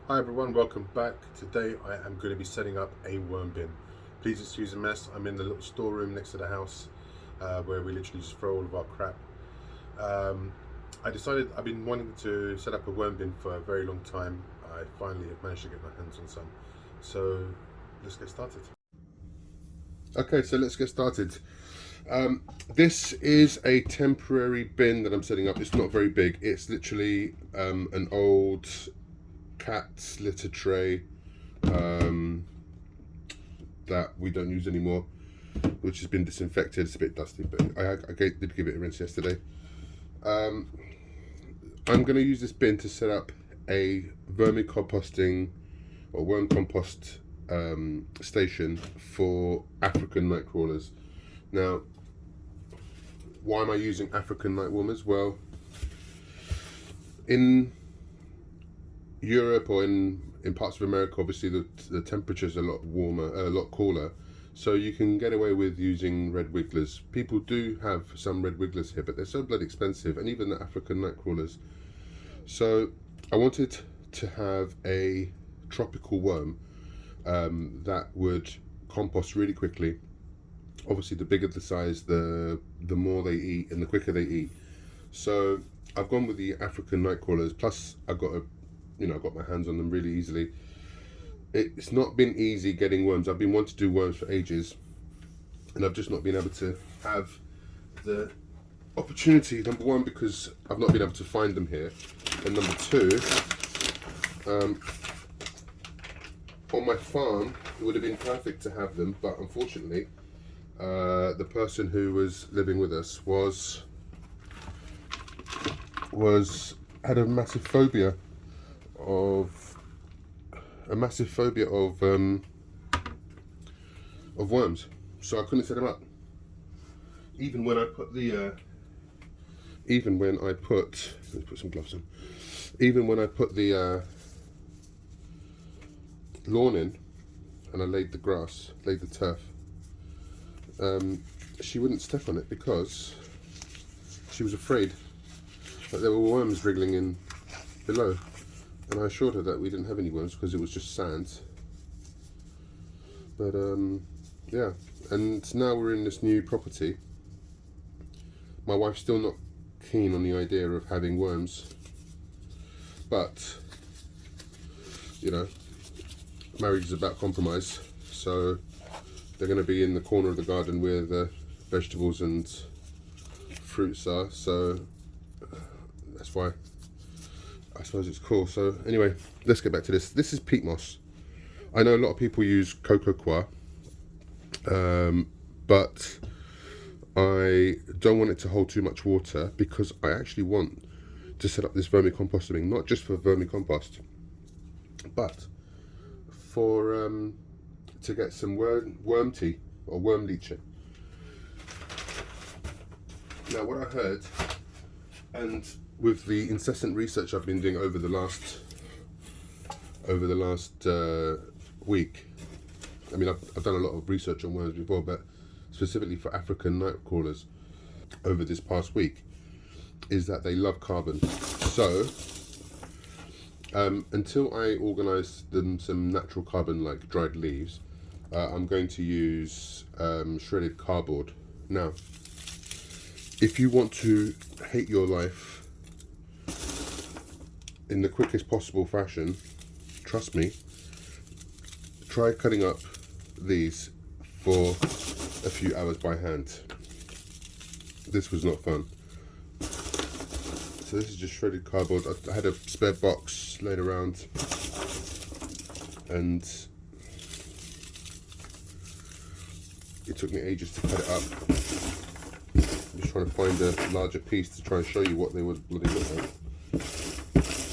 Hi everyone, welcome back. Today I am going to be setting up a worm bin. Please excuse the mess. I'm in the little storeroom next to the house where we literally just throw all of our crap. I decided I've been wanting to set up a worm bin for a very long time. I finally have managed to get my hands on some. So let's get started. Okay, so let's get started. This is a temporary bin that I'm setting up. It's not very big. It's literally an old cat litter tray that we don't use anymore, which has been disinfected. It's a bit dusty, but I did give it a rinse yesterday. I'm going to use this bin to set up a vermicomposting or worm compost station for African night crawlers. Now, why am I using African night wormers? Well, in Europe or in parts of America, obviously the temperature's a lot warmer, a lot cooler, so you can get away with using red wigglers. People do have some red wigglers here, but they're so bloody expensive, and even the African night crawlers. So I wanted to have a tropical worm that would compost really quickly. Obviously, the bigger the size, the more they eat and the quicker they eat. So I've gone with the African night crawlers. Plus, I've got my hands on them really easily. It's not been easy getting worms. I've been wanting to do worms for ages, and I've just not been able to have the opportunity. Number one, because I've not been able to find them here, and number two, on my farm it would have been perfect to have them, but unfortunately, the person who was living with us had a massive phobia of worms, so I couldn't set them up. Even when I put let's put some gloves on. Even when I put the lawn in and I laid the turf, she wouldn't step on it because she was afraid that there were worms wriggling in below. And I assured her that we didn't have any worms because it was just sand. But yeah, and now we're in this new property. My wife's still not keen on the idea of having worms, but you know, marriage is about compromise. So they're going to be in the corner of the garden where the vegetables and fruits are. So that's why I suppose it's cool. So anyway, let's get back to this. This is peat moss. I know a lot of people use cocoa coir, but I don't want it to hold too much water because I actually want to set up this vermicomposting, not just for vermicompost, but for to get some worm tea or worm leaching. Now, what I heard, and with the incessant research I've been doing over the last week, I mean, I've done a lot of research on worms before, but specifically for African night crawlers over this past week, is that they love carbon. So until I organise them some natural carbon like dried leaves, I'm going to use shredded cardboard. Now, if you want to hate your life in the quickest possible fashion, trust me, try cutting up these for a few hours by hand. This was not fun. So this is just shredded cardboard. I had a spare box laid around, and it took me ages to cut it up. I'm just trying to find a larger piece to try and show you what they would look like.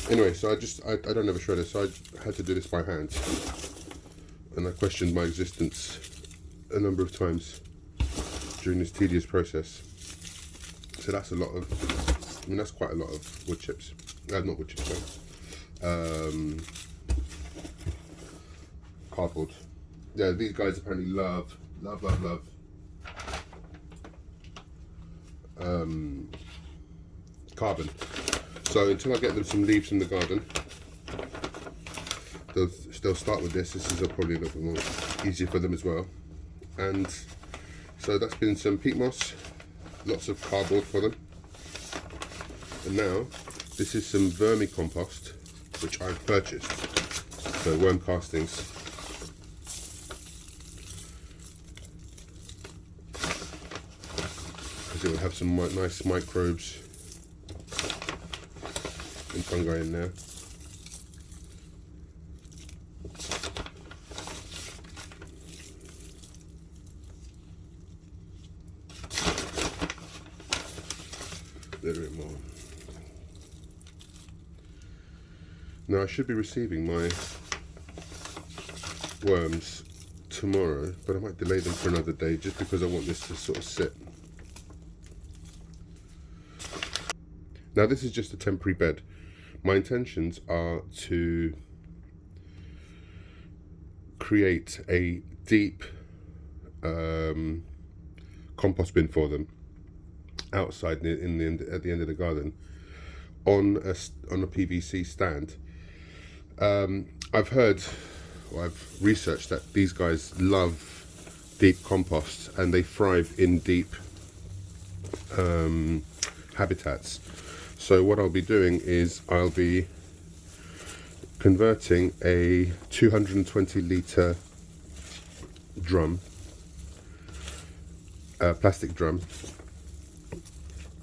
Anyway, so I don't have a shredder, so I had to do this by hand, and I questioned my existence a number of times during this tedious process. So that's that's quite a lot of wood chips. Not wood chips, sorry. Cardboard. Yeah, these guys apparently love carbon. So until I get them some leaves from the garden, they'll start with this. This is probably a little bit more easier for them as well. And so that's been some peat moss, lots of cardboard for them. And now this is some vermicompost, which I've purchased. So worm castings. Because it will have some nice microbes and fungi in there. A little bit more. Now I should be receiving my worms tomorrow, but I might delay them for another day just because I want this to sort of sit. Now this is just a temporary bed. My intentions are to create a deep compost bin for them outside at the end of the garden on a PVC stand. I've heard, or I've researched that these guys love deep compost and they thrive in deep habitats. So what I'll be doing is I'll be converting a 220 litre drum, plastic drum,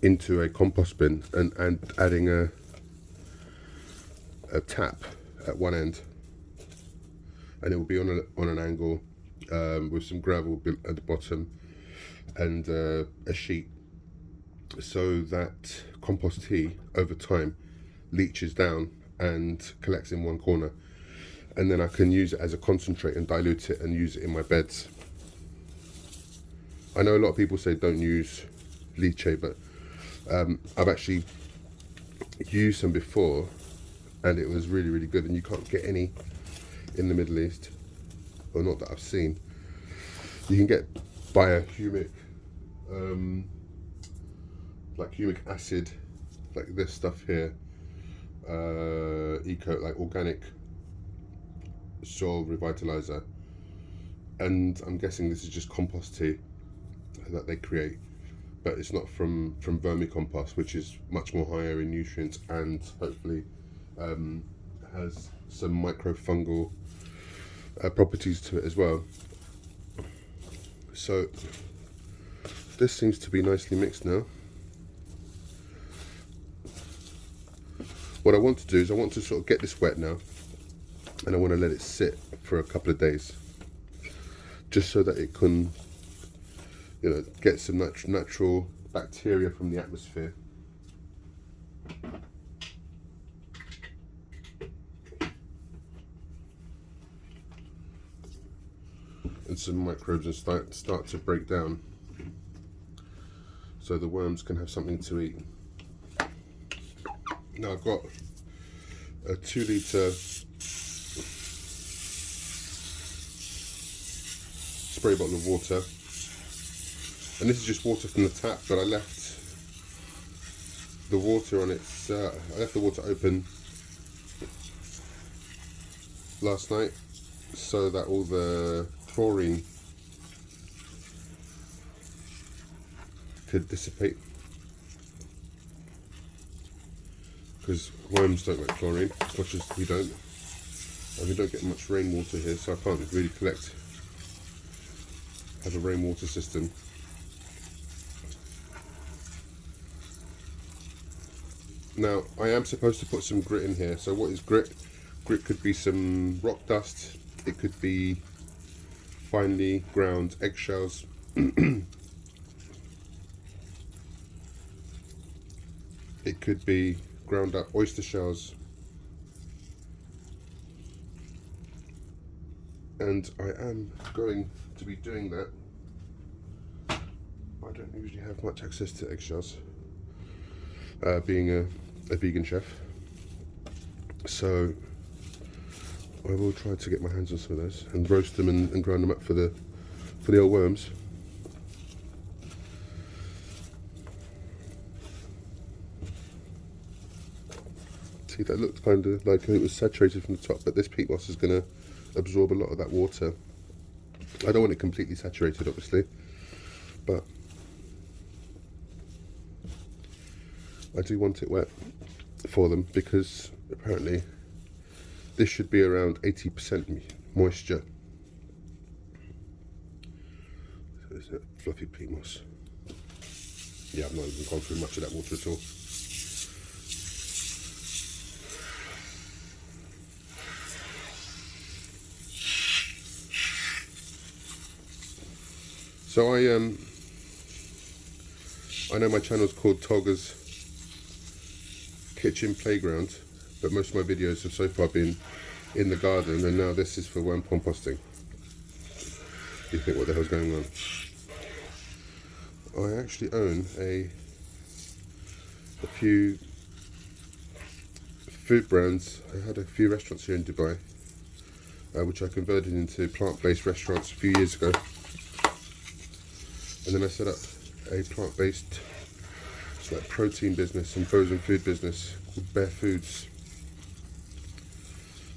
into a compost bin and adding a tap at one end, and it will be on an angle with some gravel at the bottom and a sheet, so that compost tea over time leaches down and collects in one corner, and then I can use it as a concentrate and dilute it and use it in my beds. I know a lot of people say don't use leachate, but I've actually used some before and it was really, really good, and you can't get any in the Middle East, or not that I've seen. You can get biohumic, like humic acid, like this stuff here, like organic soil revitalizer, and I'm guessing this is just compost tea that they create, but it's not from vermicompost, which is much more higher in nutrients and hopefully has some microfungal properties to it as well. So this seems to be nicely mixed now. What I want to do is I want to sort of get this wet now, and I want to let it sit for a couple of days, just so that it can, you know, get some natural bacteria from the atmosphere. And some microbes and start to break down, so the worms can have something to eat. Now I've got a 2 litre spray bottle of water, and this is just water from the tap, but I left the water on its I left the water open last night so that all the chlorine could dissipate, because worms don't like chlorine as much as we don't, and we don't get much rainwater here, so I can't really have a rainwater system. Now I am supposed to put some grit in here. So what is grit? Grit could be some rock dust, it could be finely ground eggshells, it could be ground up oyster shells, and I am going to be doing that. I don't usually have much access to eggshells, being a vegan chef, so I will try to get my hands on some of those and roast them and grind them up for the old worms. Tea See, that looked kind of like it was saturated from the top, but this peat moss is going to absorb a lot of that water. I don't want it completely saturated, obviously, but I do want it wet for them, because apparently this should be around 80% moisture. So it's a fluffy peat moss. Yeah, I've not even gone through much of that water at all. So I know my channel's called Togger's Kitchen Playground, but most of my videos have so far been in the garden, and now this is for worm composting. You think, what the hell's going on? I actually own a few food brands. I had a few restaurants here in Dubai, which I converted into plant-based restaurants a few years ago. And then I set up a plant-based like protein business and frozen food business called Bear Foods.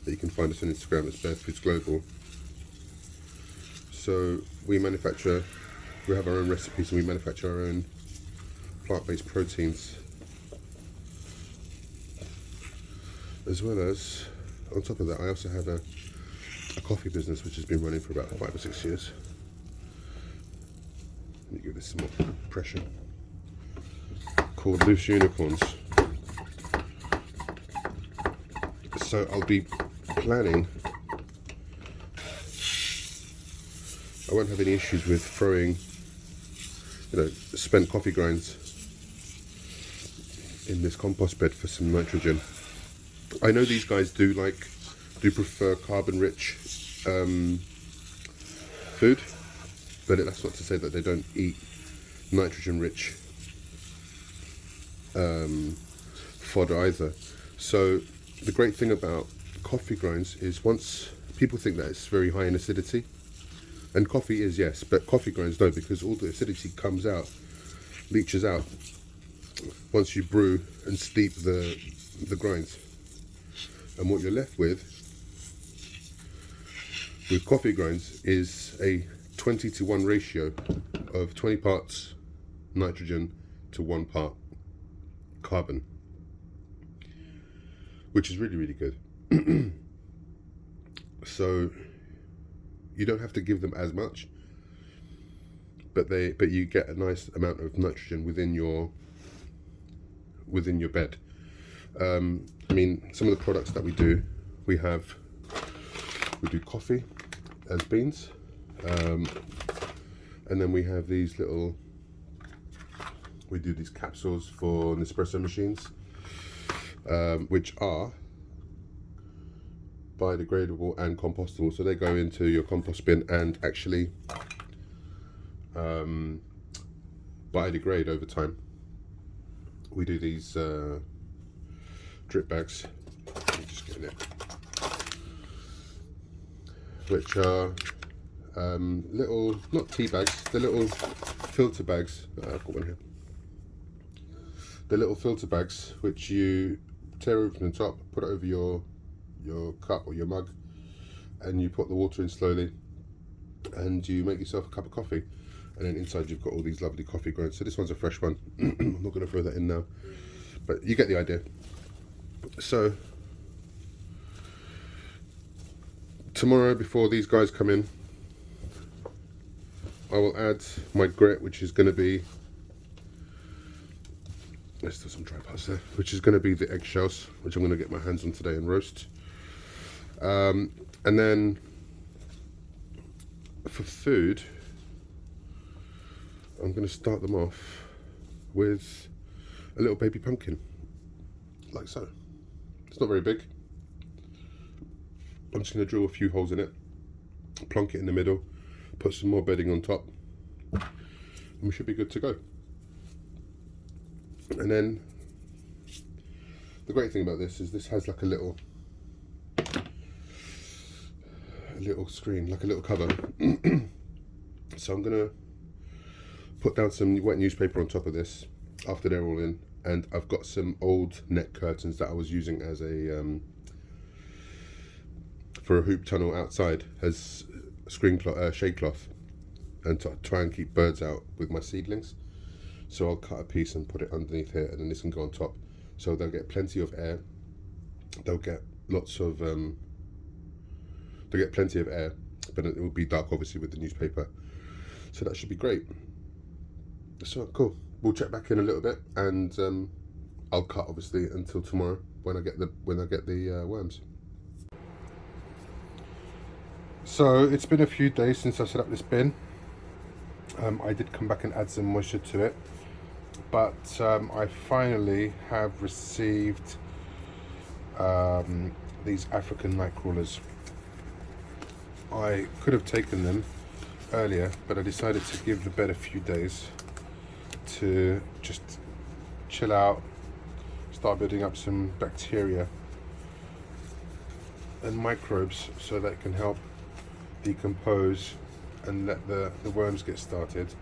That you can find us on Instagram as Bear Foods Global. So we have our own recipes, and we manufacture our own plant-based proteins. As well as, on top of that, I also have a coffee business which has been running for about 5 or 6 years. Let me give this some more pressure. Called Loose Unicorns. So I'll be planning. I won't have any issues with throwing, spent coffee grinds in this compost bed for some nitrogen. I know these guys do prefer carbon-rich food, but that's not to say that they don't eat nitrogen-rich fodder either. So the great thing about coffee grinds is, once people think that it's very high in acidity, and coffee is, yes, but coffee grinds don't, because all the acidity comes out, leaches out once you brew and steep the grinds. And what you're left with coffee grinds is a 20:1 ratio of 20 parts nitrogen to 1 part carbon, which is really, really good. So you don't have to give them as much, but you get a nice amount of nitrogen within your bed. I mean, some of the products that we do coffee as beans, and then we have these we do these capsules for Nespresso machines, which are biodegradable and compostable, so they go into your compost bin and actually biodegrade over time. We do these drip bags, I'm just getting it, which are little, not tea bags, they're little filter bags. I've got one here. They're little filter bags which you tear open the top, put it over your cup or your mug, and you put the water in slowly, and you make yourself a cup of coffee, and then inside you've got all these lovely coffee grinds. So this one's a fresh one. I'm not going to throw that in now, but you get the idea. So tomorrow, before these guys come in, I will add my grit, which is going to be, let's do some dry parts there, which is going to be the eggshells, which I'm going to get my hands on today and roast. And then for food, I'm going to start them off with a little baby pumpkin, like so. It's not very big. I'm just going to drill a few holes in it, plonk it in the middle, put some more bedding on top, and we should be good to go. And then the great thing about this is this has like a little screen, like a little cover. So I'm gonna put down some wet newspaper on top of this after they're all in, and I've got some old net curtains that I was using as a for a hoop tunnel outside as screen cloth, shade cloth, and to try and keep birds out with my seedlings. So I'll cut a piece and put it underneath here, and then this can go on top. So they'll get plenty of air. They'll get lots of they'll get plenty of air, but it will be dark obviously with the newspaper. So that should be great. So cool. We'll check back in a little bit, and I'll cut obviously until tomorrow when I get the worms. So it's been a few days since I set up this bin. I did come back and add some moisture to it, but I finally have received these African night crawlers. I could have taken them earlier, but I decided to give the bed a few days to just chill out, start building up some bacteria and microbes so that it can help decompose and let the worms get started.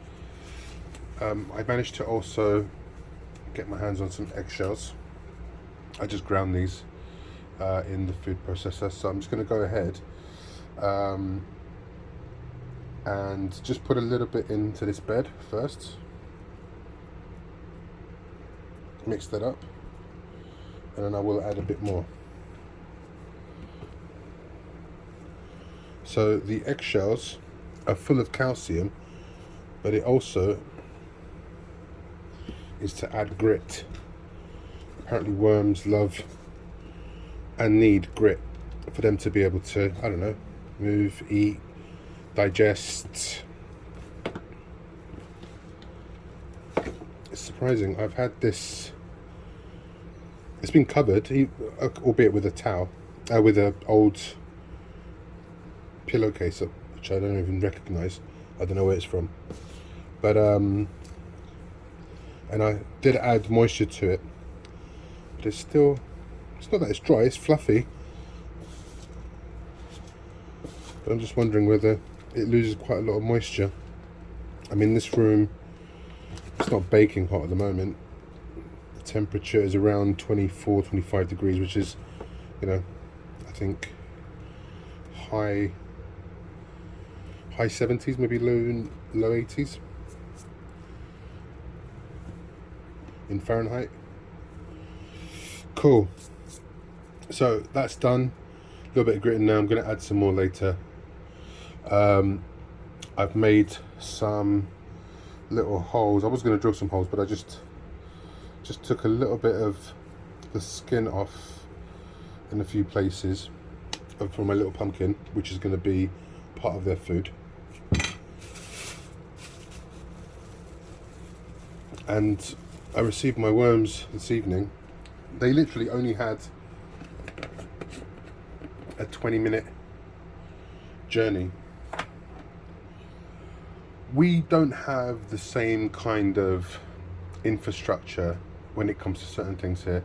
I managed to also get my hands on some eggshells. I just ground these in the food processor, so I'm just going to go ahead and just put a little bit into this bed first, mix that up, and then I will add a bit more. So the eggshells are full of calcium, but it also is to add grit. Apparently worms love and need grit for them to be able to, I don't know, move, eat, digest. It's surprising. I've had this, it's been covered, albeit with a towel, with an old pillowcase, which I don't even recognise. I don't know where it's from, but and I did add moisture to it, but it's still, it's not that it's dry, it's fluffy, but I'm just wondering whether it loses quite a lot of moisture. I mean, this room, it's not baking hot at the moment. The temperature is around 24-25 degrees, which is, you know, I think high 70s, maybe low 80s in Fahrenheit. Cool. So that's done. A little bit of grit in now. I'm going to add some more later. I've made some little holes. I was going to drill some holes, but I just took a little bit of the skin off in a few places for my little pumpkin, which is going to be part of their food. And I received my worms this evening. They literally only had a 20-minute journey. We don't have the same kind of infrastructure when it comes to certain things here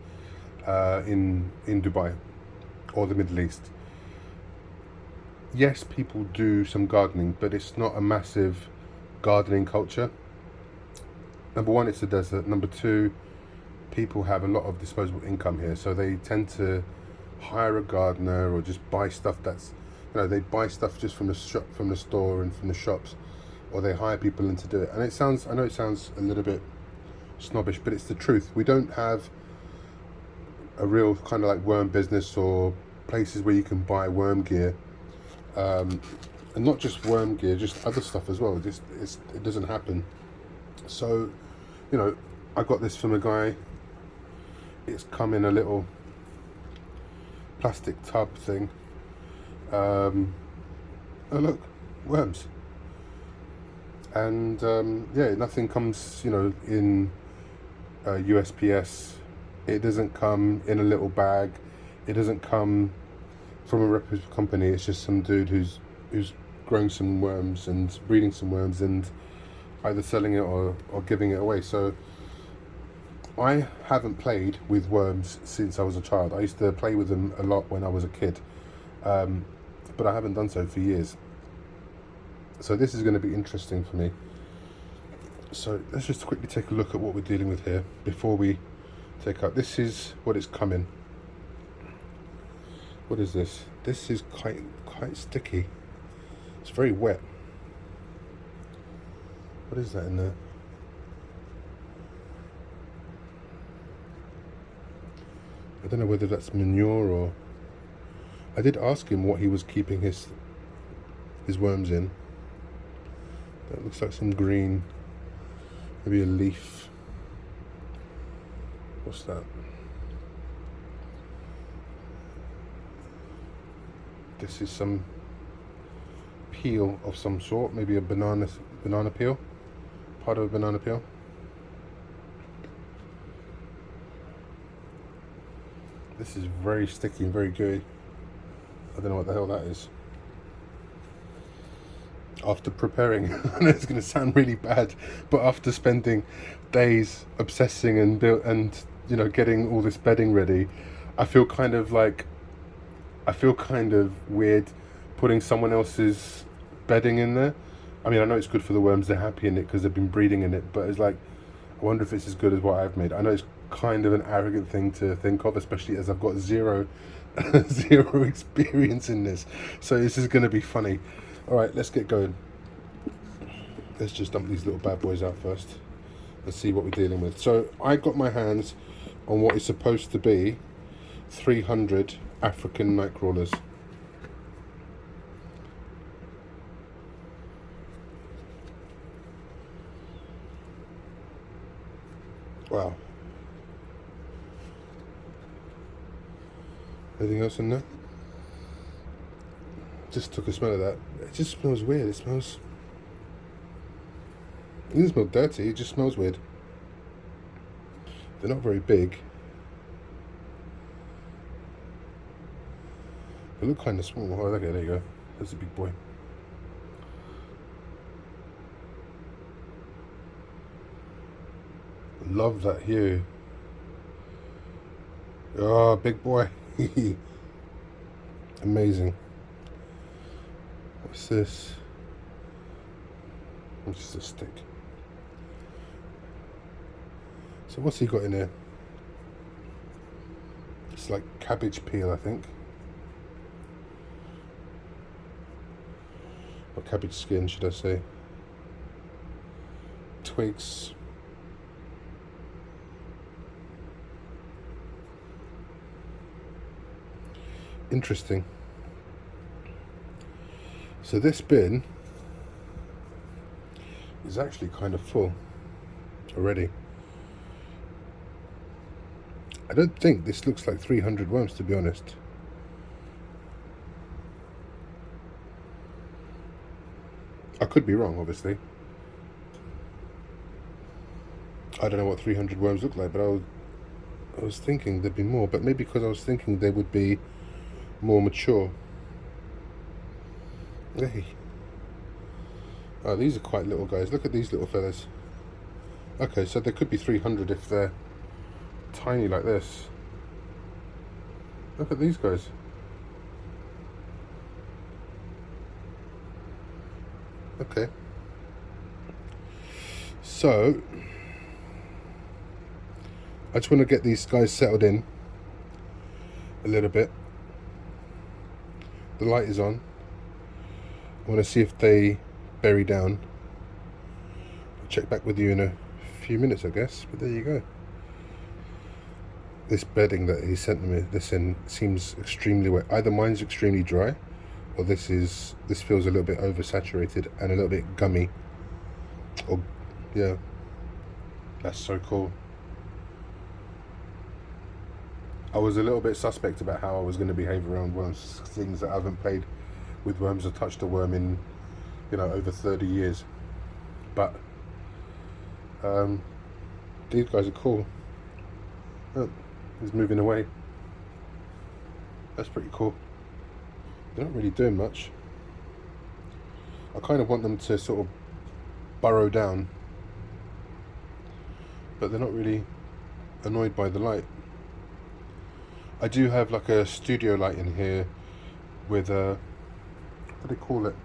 in Dubai or the Middle East. Yes, people do some gardening, but it's not a massive gardening culture. Number one, it's a desert. Number two, people have a lot of disposable income here, so they tend to hire a gardener or just buy stuff that's, you know, they buy stuff just from the shop, from the store and from the shops, or they hire people in to do it. And it sounds, I know it sounds a little bit snobbish, but it's the truth. We don't have a real kind of like worm business or places where you can buy worm gear, and not just worm gear, just other stuff as well. It doesn't happen. So, you know, I got this from a guy. It's come in a little plastic tub thing. Oh look, worms. And yeah, nothing comes, you know, in USPS. It doesn't come in a little bag. It doesn't come from a reputable company. It's just some dude who's growing some worms and breeding some worms and either selling it or giving it away. So I haven't played with worms since I was a child. I used to play with them a lot when I was a kid, but I haven't done so for years. So this is going to be interesting for me. So let's just quickly take a look at what we're dealing with here before we take out. This is what it's coming. What is this? This is quite sticky. It's very wet. What is that in there? I don't know whether that's manure or... I did ask him what he was keeping his worms in. That looks like some green, maybe a leaf. What's that? This is some peel of some sort, maybe a banana peel, part of a banana peel. This is very sticky and very gooey. I don't know what the hell that is. After preparing, I know it's going to sound really bad, but after spending days obsessing and you know, getting all this bedding ready, I feel kind of weird putting someone else's bedding in there. I mean, I know it's good for the worms, they're happy in it because they've been breeding in it, but it's like, I wonder if it's as good as what I've made. I know it's kind of an arrogant thing to think of, especially as I've got zero experience in this. So this is going to be funny. All right, let's get going. Let's just dump these little bad boys out first. Let's see what we're dealing with. So I got my hands on what is supposed to be 300 African night crawlers. Wow. Anything else in there? Just took a smell of that. It just smells weird. It doesn't smell dirty, it just smells weird. They're not very big. They look kind of small. Oh, okay, there you go. That's a big boy. Love that hue. Oh, big boy. Amazing. What's this? It's just a stick. So what's he got in here? It's like cabbage peel, I think. Or cabbage skin, should I say. Twigs. Interesting. So this bin is actually kind of full already. I don't think this looks like 300 worms, to be honest. I could be wrong, obviously. I don't know what 300 worms look like, but I was thinking there'd be more, but maybe because I was thinking they would be more mature. Hey. Oh, these are quite little guys. Look at these little fellas. Okay, so there could be 300 if they're tiny like this. Look at these guys. Okay. So I just want to get these guys settled in a little bit. The light is on. I want to see if they bury down. I'll check back with you in a few minutes, I guess, but there you go. This bedding that he sent me this in seems extremely wet. Either mine's extremely dry, or this feels a little bit oversaturated and a little bit gummy. Or yeah, that's so cool. I was a little bit suspect about how I was going to behave around worms, things that I haven't played with worms or touched a worm in, you know, over 30 years. But these guys are cool. Oh, he's moving away. That's pretty cool. They're not really doing much. I kind of want them to sort of burrow down, but they're not really annoyed by the light. I do have like a studio light in here with a, what do they call it?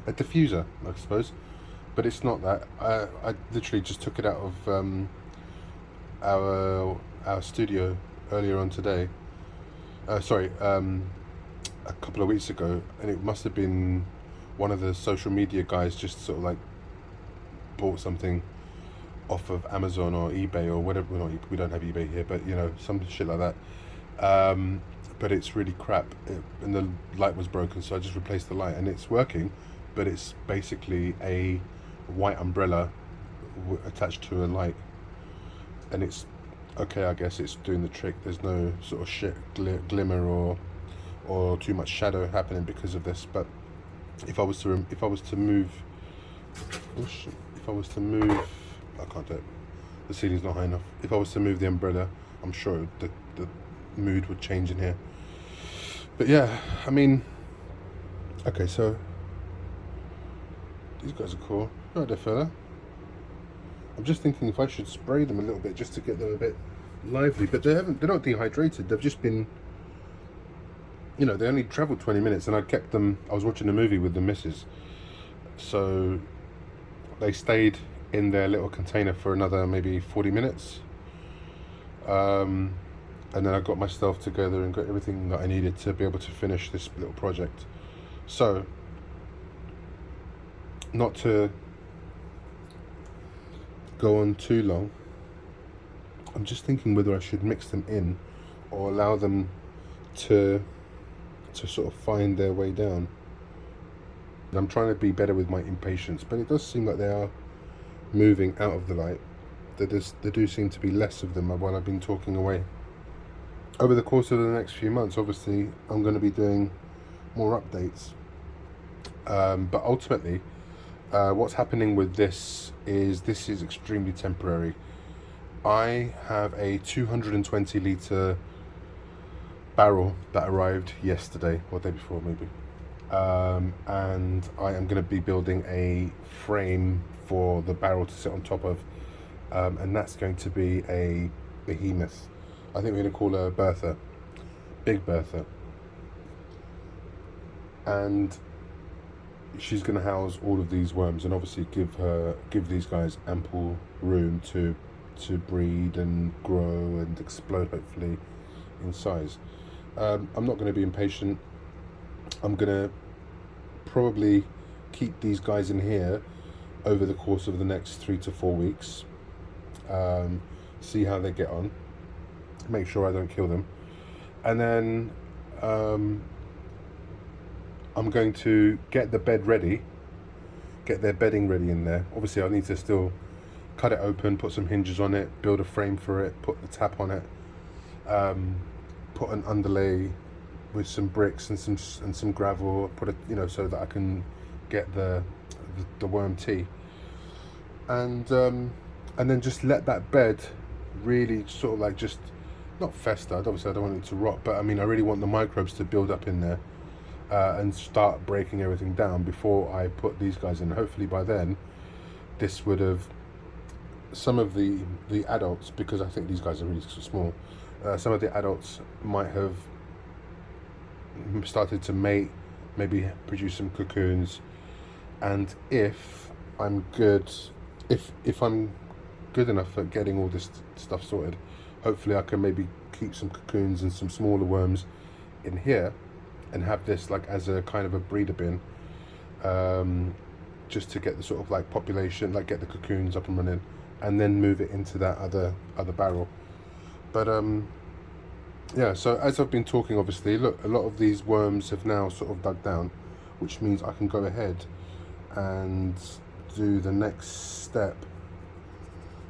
A diffuser, I suppose. But it's not that. I literally just took it out of our our studio earlier on today. A couple of weeks ago, and it must have been one of the social media guys just sort of like bought something off of Amazon or eBay or whatever. We don't have eBay here, but you know, some shit like that. But it's really crap, and the light was broken, so I just replaced the light, and it's working, but it's basically a white umbrella attached to a light, and it's okay. I guess it's doing the trick. There's no sort of shit glimmer or too much shadow happening because of this. But if I was to move, I can't do it. The ceiling's not high enough. If I was to move the umbrella, I'm sure the mood would change in here. But yeah, I mean, okay, so these guys are cool. Right there, fella. I'm just thinking if I should spray them a little bit just to get them a bit lively, but they're not dehydrated. They've just been, you know, they only travelled 20 minutes, and I kept them. I was watching a movie with the missus, so they stayed in their little container for another maybe 40 minutes. And then I got myself together and got everything that I needed to be able to finish this little project. So, not to go on too long, I'm just thinking whether I should mix them in or allow them to sort of find their way down. I'm trying to be better with my impatience, but it does seem like they are moving out of the light. There do seem to be less of them while I've been talking away. Over the course of the next few months, obviously, I'm going to be doing more updates. But ultimately, what's happening with this is extremely temporary. I have a 220 litre barrel that arrived yesterday, or the day before maybe. And I am going to be building a frame for the barrel to sit on top of. And that's going to be a behemoth. I think we're going to call her Bertha, Big Bertha, and she's going to house all of these worms, and obviously give these guys ample room to breed and grow and explode, hopefully, in size. I'm not going to be impatient. I'm going to probably keep these guys in here over the course of the next 3 to 4 weeks. See how they get on. Make sure I don't kill them, and then I'm going to get the bed ready, get their bedding ready in there. Obviously I need to still cut it open, put some hinges on it, build a frame for it, put the tap on it, put an underlay with some bricks and some gravel, put it, you know, so that I can get the worm tea, and then just let that bed really sort of like just not fester. Obviously I don't want it to rot, but I mean I really want the microbes to build up in there and start breaking everything down before I put these guys in. Hopefully by then this would have, some of the adults, because I think these guys are really small, some of the adults might have started to mate, maybe produce some cocoons, and if I'm good enough at getting all this stuff sorted, hopefully I can maybe keep some cocoons and some smaller worms in here and have this like as a kind of a breeder bin, just to get the sort of like population, like get the cocoons up and running, and then move it into that other barrel. But yeah, so as I've been talking, obviously, look, a lot of these worms have now sort of dug down, which means I can go ahead and do the next step,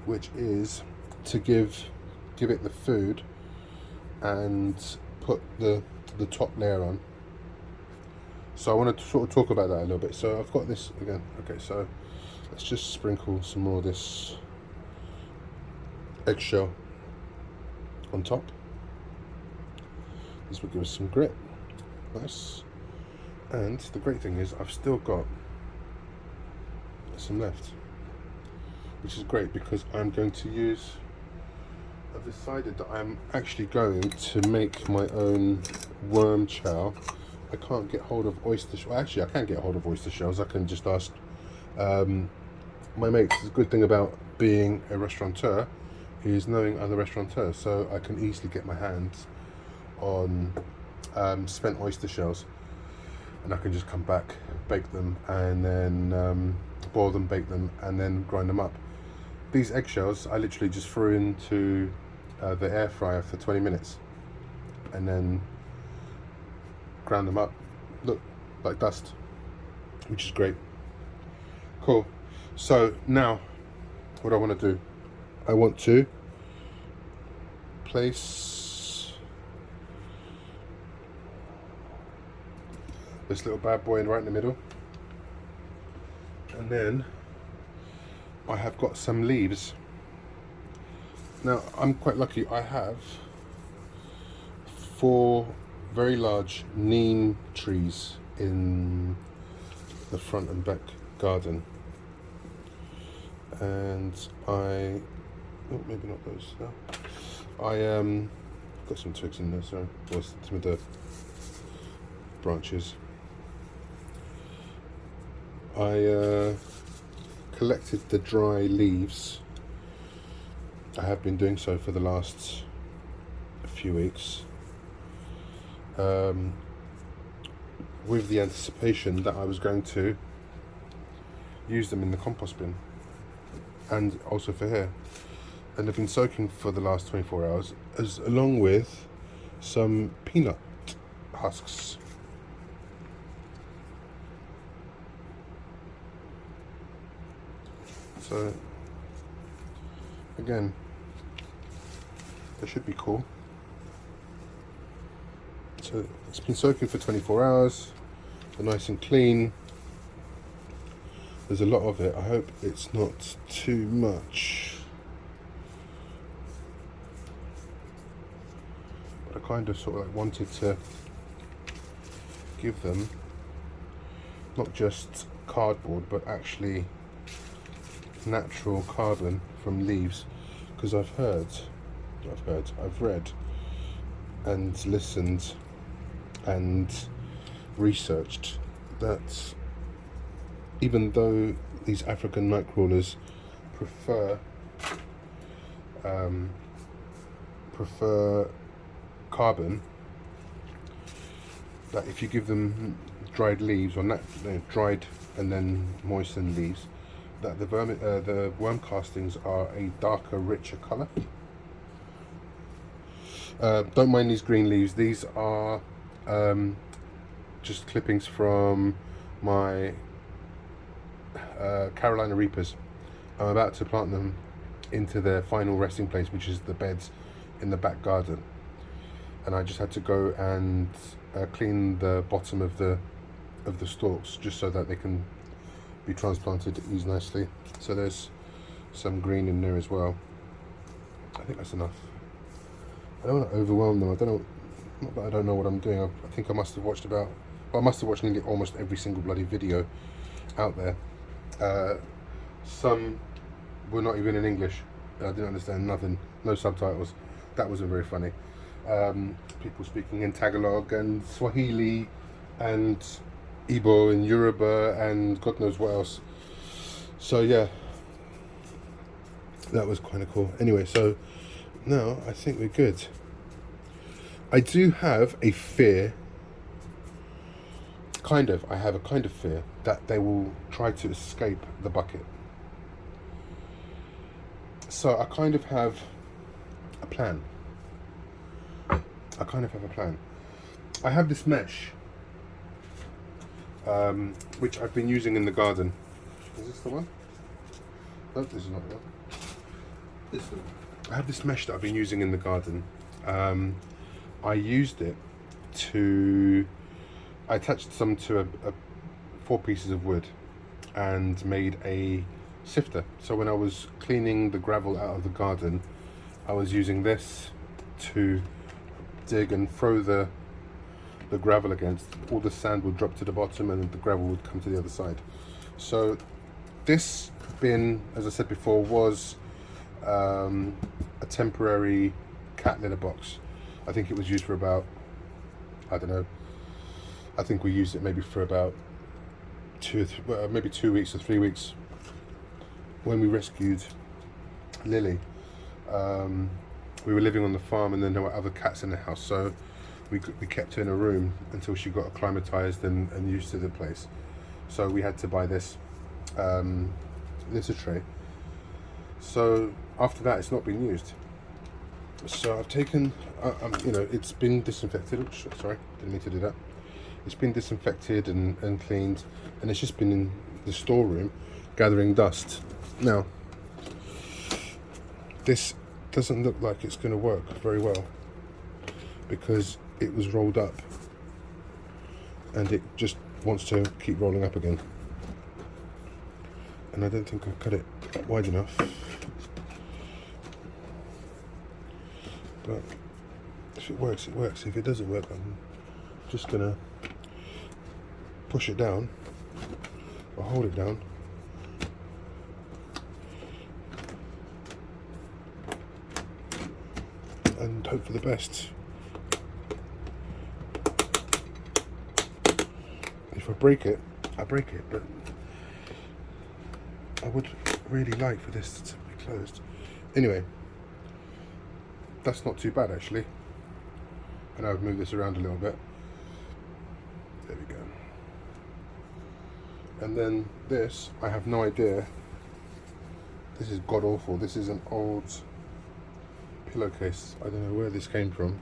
which is to give it the food and put the top layer on. So I want to sort of talk about that a little bit. So I've got this again. Okay, so let's just sprinkle some more of this eggshell on top. This will give us some grit. Nice. And the great thing is I've still got some left, which is great because I'm going to use, I've decided that I'm actually going to make my own worm chow. I can't get hold of oyster shells. Well, actually I can get hold of oyster shells. I can just ask my mates. The good thing about being a restaurateur is knowing other restaurateurs, so I can easily get my hands on spent oyster shells, and I can just come back, bake them, and then boil them, bake them, and then grind them up. These eggshells I literally just threw into the air fryer for 20 minutes and then ground them up. Look, like dust, which is great. Cool. So now what I want to do, I want to place this little bad boy in right in the middle, and then I have got some leaves. Now I'm quite lucky, I have 4 very large neem trees in the front and back garden, and oh, maybe not those. No, I got some twigs in there, sorry, or some of the branches. I collected the dry leaves. I have been doing so for the last few weeks, with the anticipation that I was going to use them in the compost bin and also for here, and they've been soaking for the last 24 hours, along with some peanut husks. So again, they should be cool. So it's been soaking for 24 hours. They're nice and clean. There's a lot of it. I hope it's not too much. But I kind of sort of like wanted to give them not just cardboard, but actually natural carbon from leaves, because I've read and listened and researched that even though these African night crawlers prefer carbon, that if you give them dried leaves or dried and then moistened leaves, that the worm castings are a darker, richer colour. Don't mind these green leaves. These are just clippings from my Carolina Reapers. I'm about to plant them into their final resting place, which is the beds in the back garden, and I just had to go and clean the bottom of the stalks just so that they can be transplanted these nicely. So there's some green in there as well. I think that's enough. I don't want to overwhelm them. I don't know, not that I don't know what I'm doing. I think I must have watched nearly almost every single bloody video out there. Some were not even in English. I didn't understand nothing, no subtitles. That wasn't very funny. People speaking in Tagalog and Swahili and Igbo and Yoruba and God knows what else. So yeah, that was kind of cool. Anyway, so now I think we're good. I do have a fear, I have a kind of fear that they will try to escape the bucket. So I kind of have a plan. I have this mesh, which I've been using in the garden. Is this the one? No, this is not the one. This one. I have this mesh that I've been using in the garden. I used it I attached some to 4 pieces of wood and made a sifter. So when I was cleaning the gravel out of the garden, I was using this to dig and throw the gravel against. All the sand would drop to the bottom and the gravel would come to the other side. So this bin, as I said before, was a temporary cat litter box. I think it was used for about, I don't know, I think we used it maybe for about 2 weeks or 3 weeks when we rescued Lily. We were living on the farm, and then there were other cats in the house, so we kept her in a room until she got acclimatized and used to the place. So we had to buy this litter tray. So after that, it's not been used. So I've taken, you know, it's been disinfected. Oops, sorry, didn't mean to do that. It's been disinfected and cleaned, and it's just been in the storeroom gathering dust. Now, this doesn't look like it's going to work very well because it was rolled up and it just wants to keep rolling up again. And I don't think I've cut it wide enough. But if it works, it works. If it doesn't work, I'm just going to push it down or hold it down. And hope for the best. If I break it, I break it, but I would really like for this to be closed. Anyway, that's not too bad actually. And I've moved this around a little bit. There we go. And then this, I have no idea. This is god awful. This is an old pillowcase. I don't know where this came from.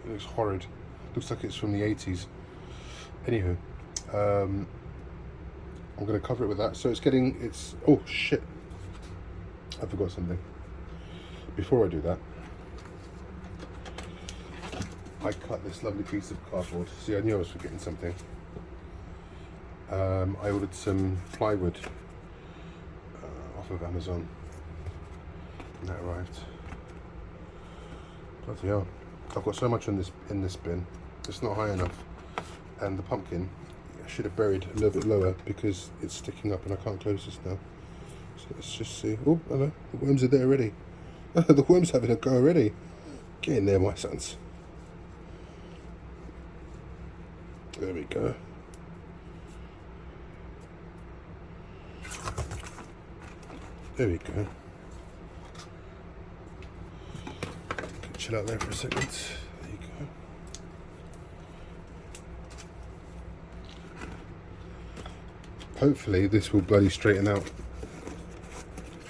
It looks horrid. Looks like it's from the 80s. Anywho, I'm going to cover it with that. So it's oh shit, I forgot something. Before I do that, I cut this lovely piece of cardboard. See, I knew I was forgetting something. I ordered some plywood off of Amazon. And that arrived. Bloody hell. I've got so much in this bin. It's not high enough. And the pumpkin, I should have buried a little bit lower because it's sticking up and I can't close this now. So let's just see. Oh, hello. The worms are there already. The worms having a go already. Get in there, my sons. There we go. There we go. Chill out there for a second. There you go. Hopefully this will bloody straighten out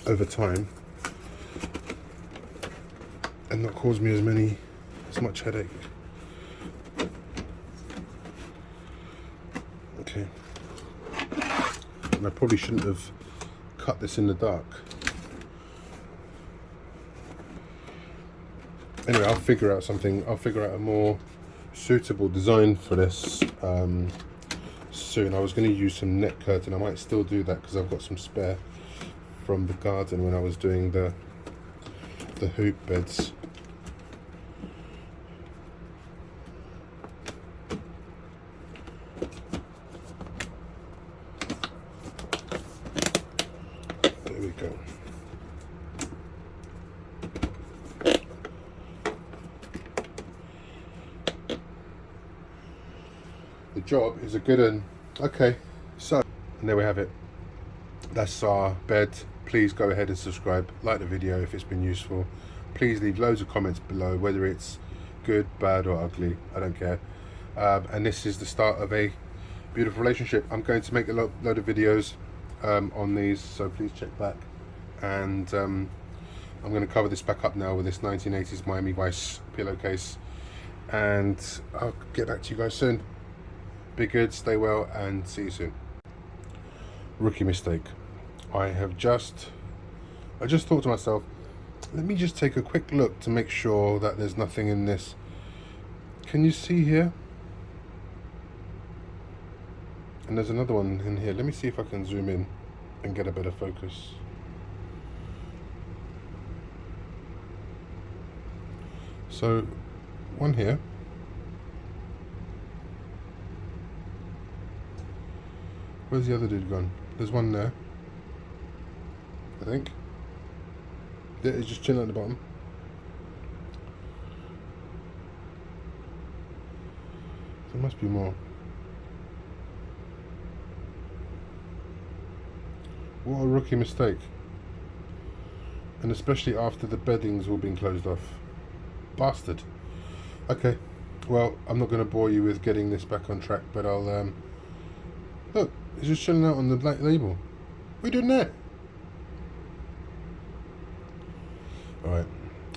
over time and not cause me as much headache. Okay. And I probably shouldn't have cut this in the dark. Anyway, I'll figure out something. I'll figure out a more suitable design for this soon. I was going to use some net curtain. I might still do that because I've got some spare from the garden when I was doing the hoop beds. There we go. The job is a good one. Okay, so, and there we have it. That's our bed. Please go ahead and subscribe, like the video if it's been useful. Please leave loads of comments below, whether it's good, bad or ugly, I don't care. And this is the start of a beautiful relationship. I'm going to make a load of videos on these, so please check back. And I'm going to cover this back up now with this 1980s Miami Vice pillowcase. And I'll get back to you guys soon. Be good, stay well, and see you soon. Rookie mistake. I just thought to myself, let me just take a quick look to make sure that there's nothing in this. Can you see here? And there's another one in here. Let me see if I can zoom in and get a better focus. So, one here. Where's the other dude gone? There's one there, I think. Yeah, he's just chilling at the bottom. There must be more. What a rookie mistake. And especially after the bedding's all been closed off. Bastard. Okay, well, I'm not going to bore you with getting this back on track, but I'll, look, it's just chilling out on the black label. What are you doing there? Alright,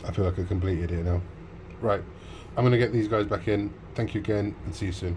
I feel like a complete idiot now. Right, I'm going to get these guys back in. Thank you again, and see you soon.